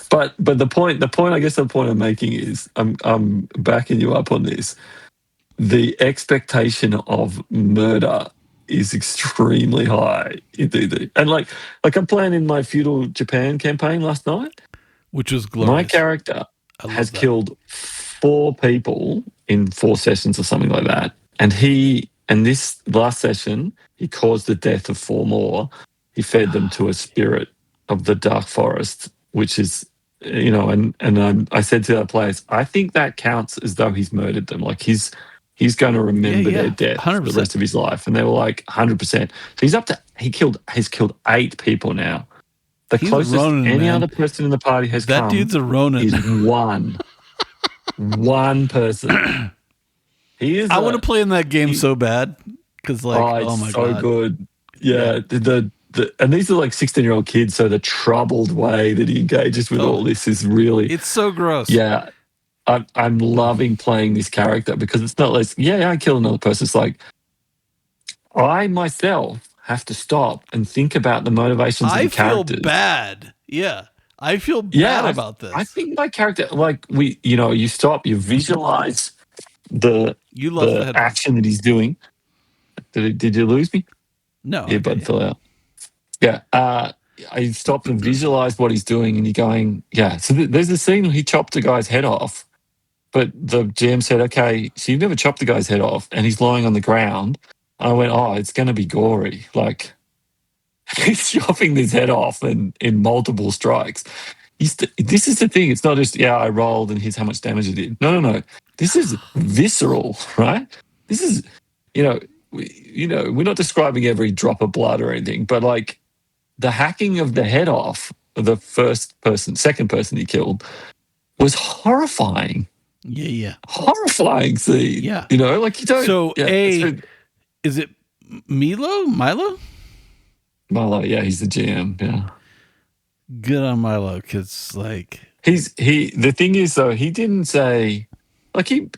But the point I'm making is, I'm backing you up on this. The expectation of murder is extremely high in D&D. And like I'm playing in my feudal Japan campaign last night, which was glorious. My character has killed 4 people in 4 sessions or something like that. And this last session, he caused the death of 4 more. He fed them to a spirit of the dark forest, which is, I said to our players, I think that counts as though he's murdered them. Like he's going to remember their death 100%. For the rest of his life. And they were like 100%. So he's killed 8 people now. The closest Ronin, any other person in the party has come. That dude's a Ronin. Is one person. He is. I want to play in that game so bad because, like, oh my god, so good. Yeah. And these are like 16-year-old kids, so the troubled way that he engages with all this is really. It's so gross. Yeah. I'm loving playing this character because it's not like, I kill another person. It's like, I myself have to stop and think about the motivations of the characters. I feel bad. Yeah. I feel bad about this. I think my character, like you stop, you visualize the action that he's doing. Did you lose me? No. Earbud fell out. Yeah. I stop and visualize what he's doing and you're going, So there's a scene where he chopped a guy's head off. But the GM said, okay, so you've never chopped the guy's head off and he's lying on the ground. I went, it's going to be gory. Like, he's chopping his head off in multiple strikes. This is the thing. It's not just, I rolled and here's how much damage it did. No. This is visceral, right? This is, we're not describing every drop of blood or anything, but like the hacking of the head off of the second person he killed was horrifying. Yeah. Horrifying scene. Yeah. You don't. So, is it Milo? Milo, yeah, he's the GM. Yeah. Good on Milo, because like The thing is though, he didn't say like he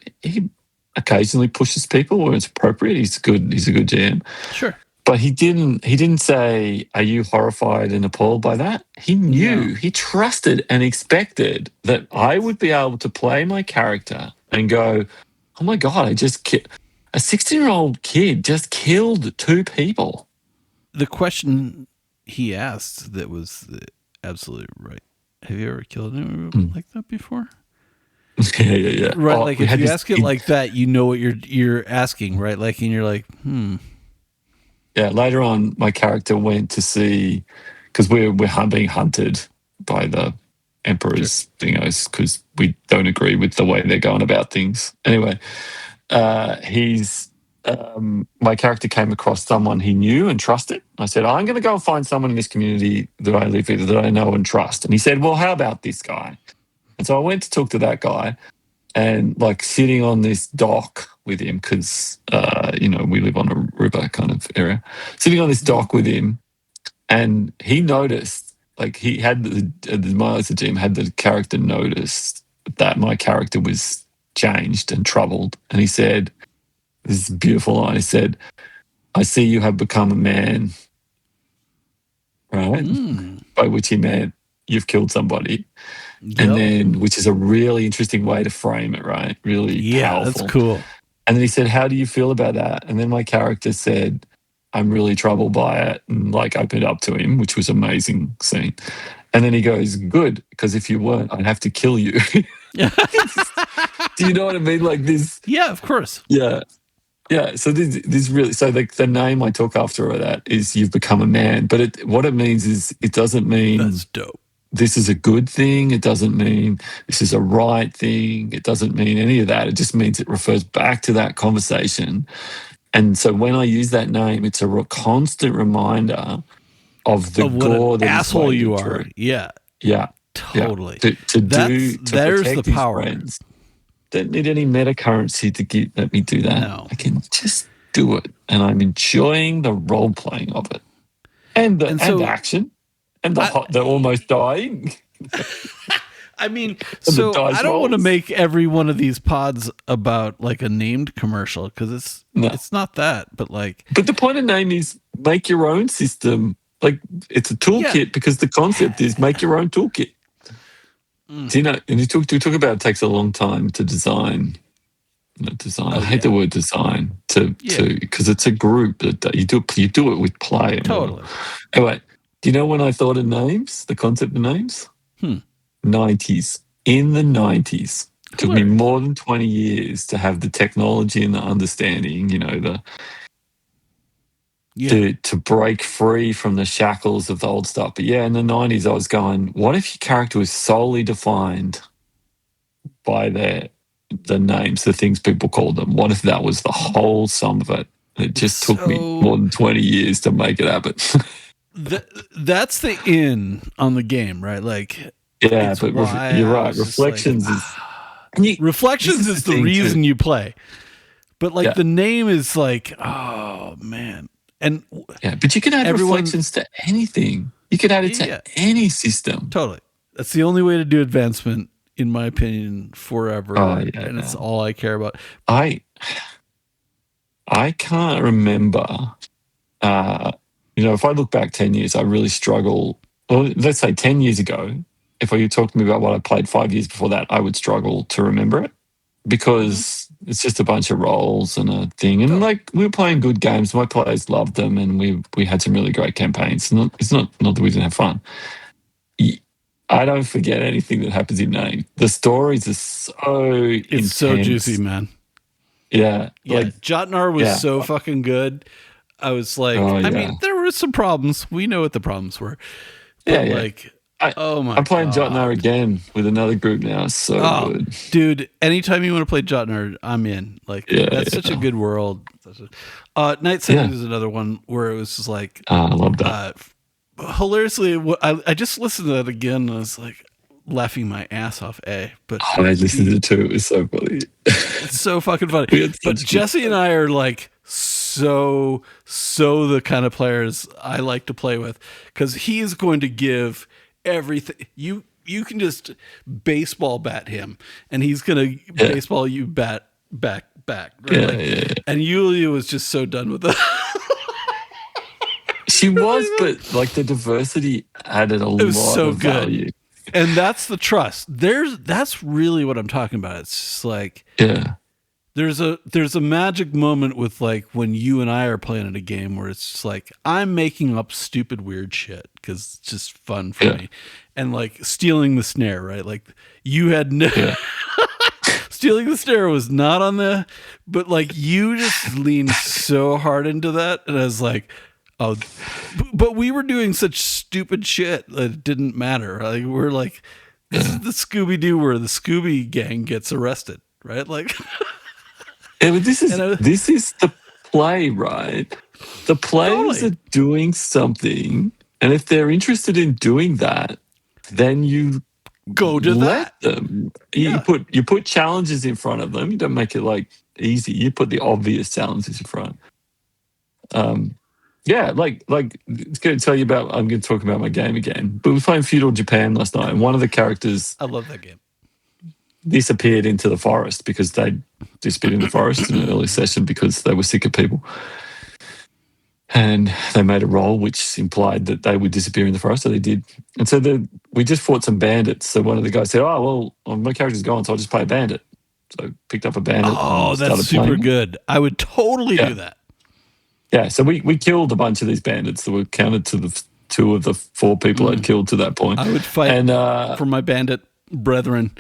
occasionally pushes people where it's appropriate. He's a good GM. sure. But he didn't say, "Are you horrified and appalled by that?" He knew, No. he trusted and expected that I would be able to play my character and go, "Oh my god, a 16-year-old kid just killed two people." The question he asked that was absolutely right. Have you ever killed anyone Mm. like that before? Yeah. Right, Oh, like we if had you this ask it kid- like that, you know what you're asking, right? Like, and you're like, yeah, later on, my character went to see because we're being hunted by the emperor's thingos because we don't agree with the way they're going about things. Anyway, my character came across someone he knew and trusted. I said, I'm going to go and find someone in this community that I live with that I know and trust. And he said, well, how about this guy? And so I went to talk to that guy and like sitting on this dock with him because, we live on a river kind of area, sitting on this dock with him. And he noticed, like he had the Miles the GM had the character noticed that my character was changed and troubled. And he said, this is a beautiful line. He said, I see you have become a man. Right? By which he meant you've killed somebody. yep. And then, which is a really interesting way to frame it, right? Really powerful. That's cool. And then he said, how do you feel about that? And then my character said, I'm really troubled by it, and like opened up to him, which was an amazing scene. And then he goes, good, because if you weren't, I'd have to kill you. Do you know what I mean? Like this. Yeah, of course. Yeah. Yeah. So this really, so the name I took after that is you've become a man. But what it means is it doesn't mean that's dope. This is a good thing. It doesn't mean this is a right thing. It doesn't mean any of that. It just means it refers back to that conversation. And so when I use that name, it's a constant reminder of the gore that asshole you through. are. Yeah. Yeah. Totally. Yeah. To there's protect the power. Friends. Don't need any meta currency to let me do that. No. I can just do it. And I'm enjoying the role playing of it. And the action. And the almost dying. I mean, so I don't want to make every one of these pods about like a named commercial because it's not that, but like. But the point of name is make your own system. Like it's a toolkit because the concept is make your own toolkit. Do you know? And you talk about it takes a long time to design. I hate the word design because it's a group that you do it with play. Totally. Anyway, do you know when I thought of names? The concept of names. 90s. In the 90s. It took me more than 20 years to have the technology and the understanding, to break free from the shackles of the old stuff. But yeah, in the 90s, I was going, what if your character was solely defined by the names, the things people called them? What if that was the whole sum of it? It just took me more than 20 years to make it happen. That's the in on the game, right? Like, yeah, but you're right. Reflections Reflections is the reason you play. But like the name is like, oh man. And but you can add reflections to anything. You could add it to any system. Totally. That's the only way to do advancement, in my opinion, forever. And it's all I care about. I can't remember. If I look back 10 years, I really struggle. Well, let's say 10 years ago, if you talked to me about what I played 5 years before that, I would struggle to remember it because it's just a bunch of roles and a thing. And like we were playing good games, my players loved them, and we had some really great campaigns. It's not that we didn't have fun. I don't forget anything that happens in name. The stories are so intense. So juicy, man. Yeah. Like Jotnar was so fucking good. I was like, I mean, there were some problems. We know what the problems were. But like, I'm playing Jotnar again with another group now. It's so good. Dude, anytime you want to play Jotnar, I'm in. Like, that's such a good world. Night Sending is another one where it was just like, I love that. Hilariously, I just listened to that again and I was like laughing my ass off. But I listened to it too. It was so funny. It's so fucking funny. But Jesse and I are like so the kind of players I like to play with, because he is going to give everything. You can just baseball bat him, and he's gonna Yeah. baseball you back, right? Yeah, Like, yeah, yeah. and Yulia was just so done with it. She was, but like the diversity added a It was lot so of good. value. And that's the trust. That's really what I'm talking about. It's just like Yeah. there's a magic moment with like when you and I are playing at a game where it's just like I'm making up stupid weird shit because it's just fun for Yeah. me, and like stealing the snare, right? Like you had no Yeah. stealing the snare was not on the, but like you just leaned so hard into that, and I was like, oh, but we were doing such stupid shit that it didn't matter. Like we're like, this is the Scooby Doo where the Scooby gang gets arrested, right? Like. Yeah, but this is the play, right? The players Totally. are doing something, and if they're interested in doing that, then you Go to let that. them. Yeah. You put challenges in front of them. You don't make it like easy. You put the obvious challenges in front. Yeah, like it's going to tell you about. I'm going to talk about my game again. But we were playing Feudal Japan last night, and one of the characters I love that game. disappeared into the forest because they disappeared in the forest in an early session because they were sick of people. And they made a roll which implied that they would disappear in the forest, so they did. And so we just fought some bandits. So one of the guys said, oh, well, my character's gone, so I'll just play a bandit. So I picked up a bandit Oh, and that's started super playing. good. I would totally do that. Yeah, so we killed a bunch of these bandits that were counted to the 2 of the 4 people I'd killed to that point. I would fight for my bandit brethren.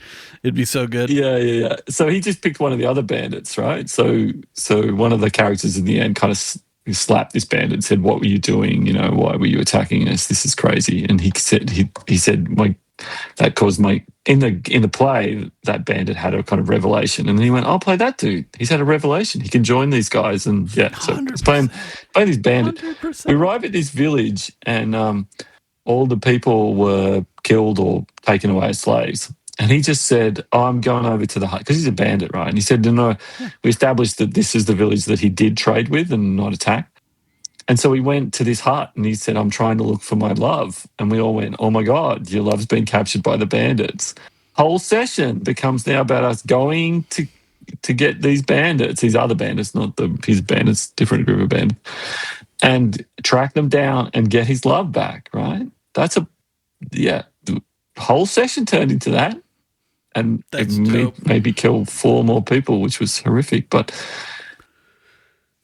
It'd be so good. Yeah. So he just picked one of the other bandits, right? So one of the characters in the end kind of slapped this bandit and said, "What were you doing? You know, why were you attacking us? This is crazy." And he said, that caused my in the play that bandit had a kind of revelation, and then he went, "I'll play that dude. He's had a revelation. He can join these guys." And yeah, so it's playing this bandit. 100%. We arrive at this village, and all the people were killed or taken away as slaves. And he just said, oh, I'm going over to the hut, because he's a bandit, right? And he said, no, we established that this is the village that he did trade with and not attack. And so he went to this hut and he said, I'm trying to look for my love. And we all went, oh my God, your love's been captured by the bandits. Whole session becomes now about us going to get these bandits, these other bandits, not his bandits, different group of bandits, and track them down and get his love back, right? The whole session turned into that. And maybe kill 4 more people, which was horrific. But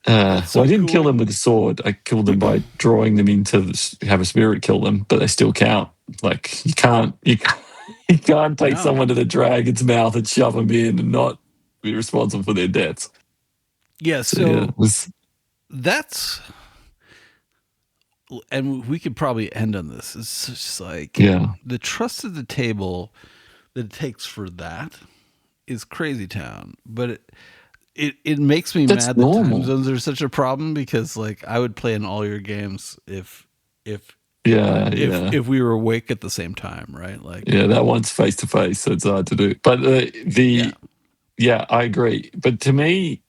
I didn't kill them with a sword. I killed them by drawing them into have a spirit kill them, but they still count. Like you can't take someone to the dragon's mouth and shove them in and not be responsible for their deaths. Yeah, so that's, and we could probably end on this. It's just like the trust at the table that it takes for that is crazy town, but it makes me mad that time zones are such a problem, because like I would play in all your games if we were awake at the same time, right? Like that one's face to face, so it's hard to do. But I agree. But to me,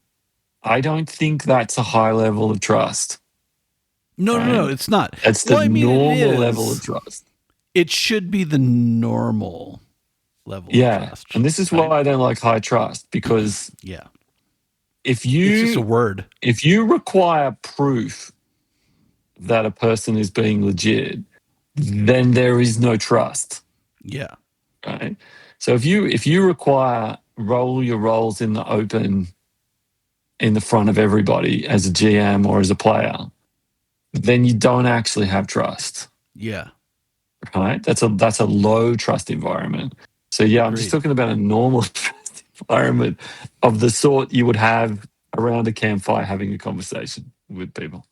I don't think that's a high level of trust. No, it's not. That's the normal level of trust. It should be the normal level of trust. And this is why I don't like high trust, because it's just a word. If you require proof that a person is being legit, then there is no trust. Yeah. Right? So if you require roll your roles in the open in the front of everybody as a GM or as a player, then you don't actually have trust. Yeah. Right? That's a low trust environment. So I'm just talking about a normal trust environment of the sort you would have around a campfire having a conversation with people.